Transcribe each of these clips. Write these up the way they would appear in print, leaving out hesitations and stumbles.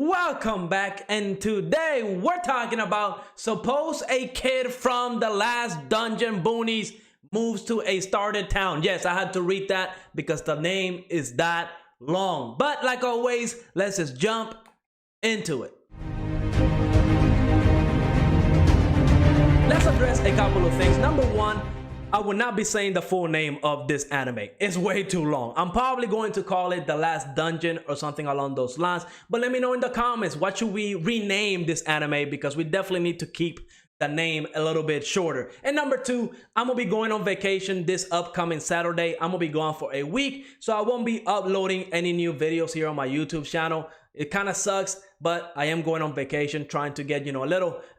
Welcome back, and today we're talking about suppose a kid from the Last Dungeon Boonies moves to a started town. Yes, I had to read that because the name is that long. But like always, let's just jump into it. Let's address a couple of things. Number one, I will not be saying the full name of this anime. It's way too long. I'm probably going to call it The Last Dungeon or something along those lines. But let me know in the comments, what should we rename this anime? Because we definitely need to keep the name a little bit shorter. And number two, I'm gonna be going on vacation this upcoming Saturday. I'm gonna be gone for a week, so I won't be uploading any new videos here on my YouTube channel. It kind of sucks, but I am going on vacation, trying to get, a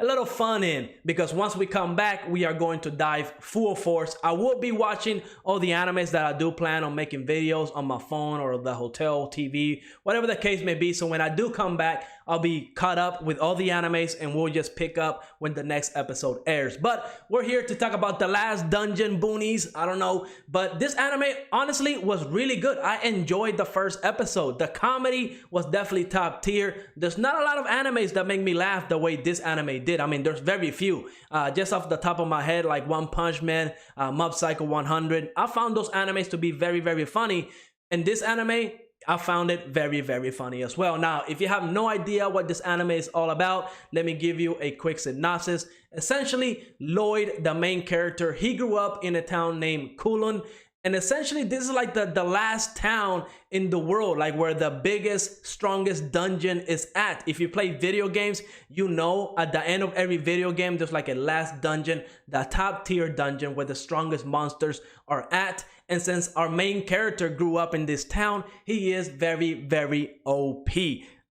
little fun in, because once we come back, we are going to dive full force. I will be watching all the animes that I do plan on making videos on my phone or the hotel TV, whatever the case may be. So when I do come back, I'll be caught up with all the animes and we'll just pick up when the next episode airs. But we're here to talk about The Last Dungeon Boonies. I don't know, but this anime honestly was really good. I enjoyed the first episode. The comedy was definitely top tier. There's not a lot of animes that make me laugh the way this anime did. I mean, there's very few. Just off the top of my head, like One Punch Man, Mob Psycho 100. I found those animes to be very, very funny. And this anime, I found it very, very funny as well. Now, if you have no idea what this anime is all about, let me give you a quick synopsis. Essentially, Lloyd, the main character, he grew up in a town named Kulon. And essentially, this is like the last town in the world, like where the biggest, strongest dungeon is at. If you play video games, you know at the end of every video game, there's like a last dungeon, the top tier dungeon where the strongest monsters are at. And since our main character grew up in this town, he is very, very OP.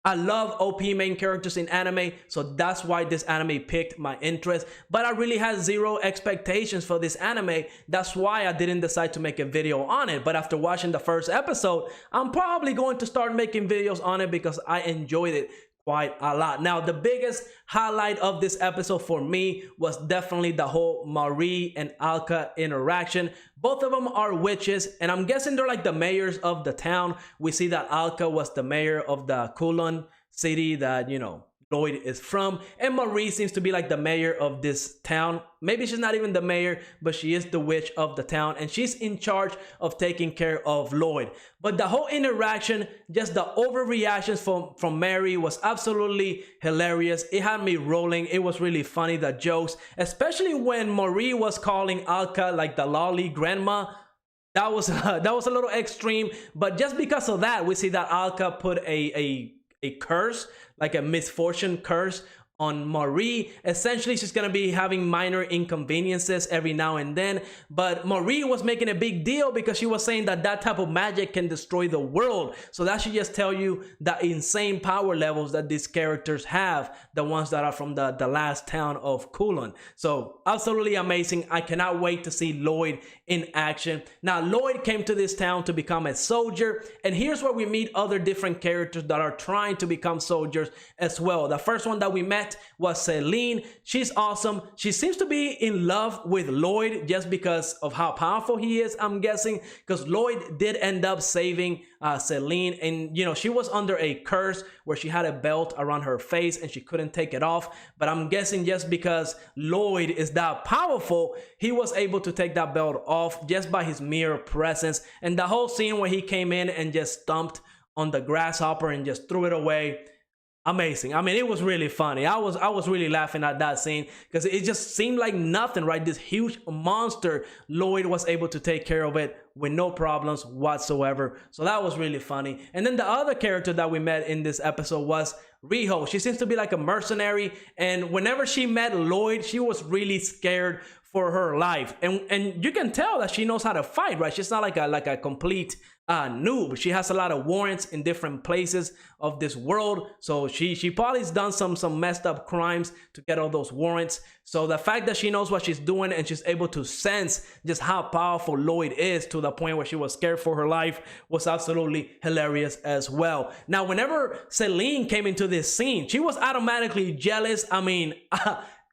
I love OP main characters in anime, so that's why this anime piqued my interest. But I really had zero expectations for this anime. That's why I didn't decide to make a video on it. But after watching the first episode, I'm probably going to start making videos on it because I enjoyed it quite a lot. Now, the biggest highlight of this episode for me was definitely the whole Marie and Alka interaction. Both of them are witches, and I'm guessing they're like the mayors of the town. We see that Alka was the mayor of the Kulon city that, Lloyd is from, and Marie seems to be like the mayor of this town. Maybe she's not even the mayor, but she is the witch of the town, and she's in charge of taking care of Lloyd. But the whole interaction, just the overreactions from Mary was absolutely hilarious. It had me rolling. It was really funny, the jokes, especially when Marie was calling Alka like the lolly grandma. That was a little extreme, but just because of that, we see that Alka put a curse, like a misfortune curse, on Marie. Essentially, she's gonna be having minor inconveniences every now and then, but Marie was making a big deal because she was saying that that type of magic can destroy the world. So that should just tell you the insane power levels that these characters have, the ones that are from the last town of Kulon. So absolutely amazing. I cannot wait to see Lloyd in action. Now, Lloyd came to this town to become a soldier, and here's where we meet other different characters that are trying to become soldiers as well. The first one that we met was Celine. She's awesome. She seems to be in love with Lloyd just because of how powerful he is, I'm guessing, because Lloyd did end up saving Celine, and she was under a curse where she had a belt around her face and she couldn't take it off. But I'm guessing just because Lloyd is that powerful, he was able to take that belt off just by his mere presence. And the whole scene where he came in and just stomped on the grasshopper and just threw it away, amazing. I mean, it was really funny. I was really laughing at that scene because it just seemed like nothing, right? This huge monster, Lloyd was able to take care of it with no problems whatsoever. So that was really funny. And then the other character that we met in this episode was Riho. She seems to be like a mercenary, and whenever she met Lloyd, she was really scared for her life. And you can tell that she knows how to fight, right? She's not like a complete noob. She has a lot of warrants in different places of this world, so she probably has done some messed up crimes to get all those warrants. So the fact that she knows what she's doing and she's able to sense just how powerful Lloyd is to the point where she was scared for her life was absolutely hilarious as well. Now, whenever Celine came into this scene, she was automatically jealous. I mean,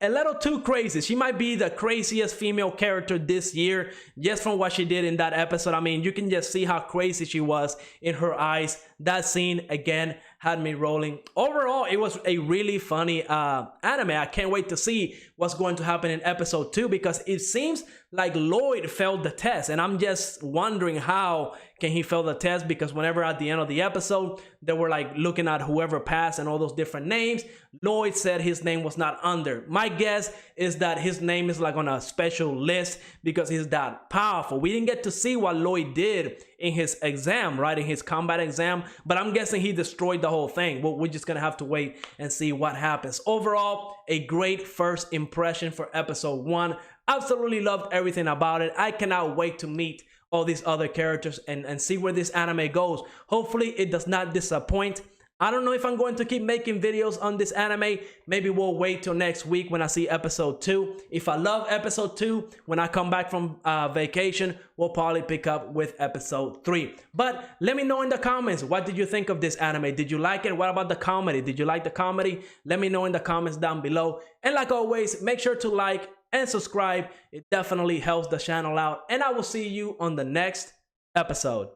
a little too crazy. She might be the craziest female character this year just from what she did in that episode. I mean, you can just see how crazy she was in her eyes. that scene again had me rolling. Overall, it was a really funny anime. I can't wait to see what's going to happen in episode 2, because it seems like Lloyd failed the test, and I'm just wondering how can he fail the test, because whenever at the end of the episode they were like looking at whoever passed and all those different names, Lloyd said his name was not under. My guess is that his name is like on a special list because he's that powerful. We didn't get to see what Lloyd did in his exam, right, in his combat exam, but I'm guessing he destroyed the whole thing. Well, we're just gonna have to wait and see what happens. Overall, a great first impression for episode 1. Absolutely loved everything about it. I cannot wait to meet all these other characters and see where this anime goes. Hopefully it does not disappoint. I don't know if I'm going to keep making videos on this anime. Maybe we'll wait till next week when I see episode 2. If I love episode 2, when I come back from vacation, we'll probably pick up with episode 3. But let me know in the comments, what did you think of this anime? Did you like it? What about the comedy? Did you like the comedy? Let me know in the comments down below. And like always, make sure to like and subscribe. It definitely helps the channel out. And I will see you on the next episode.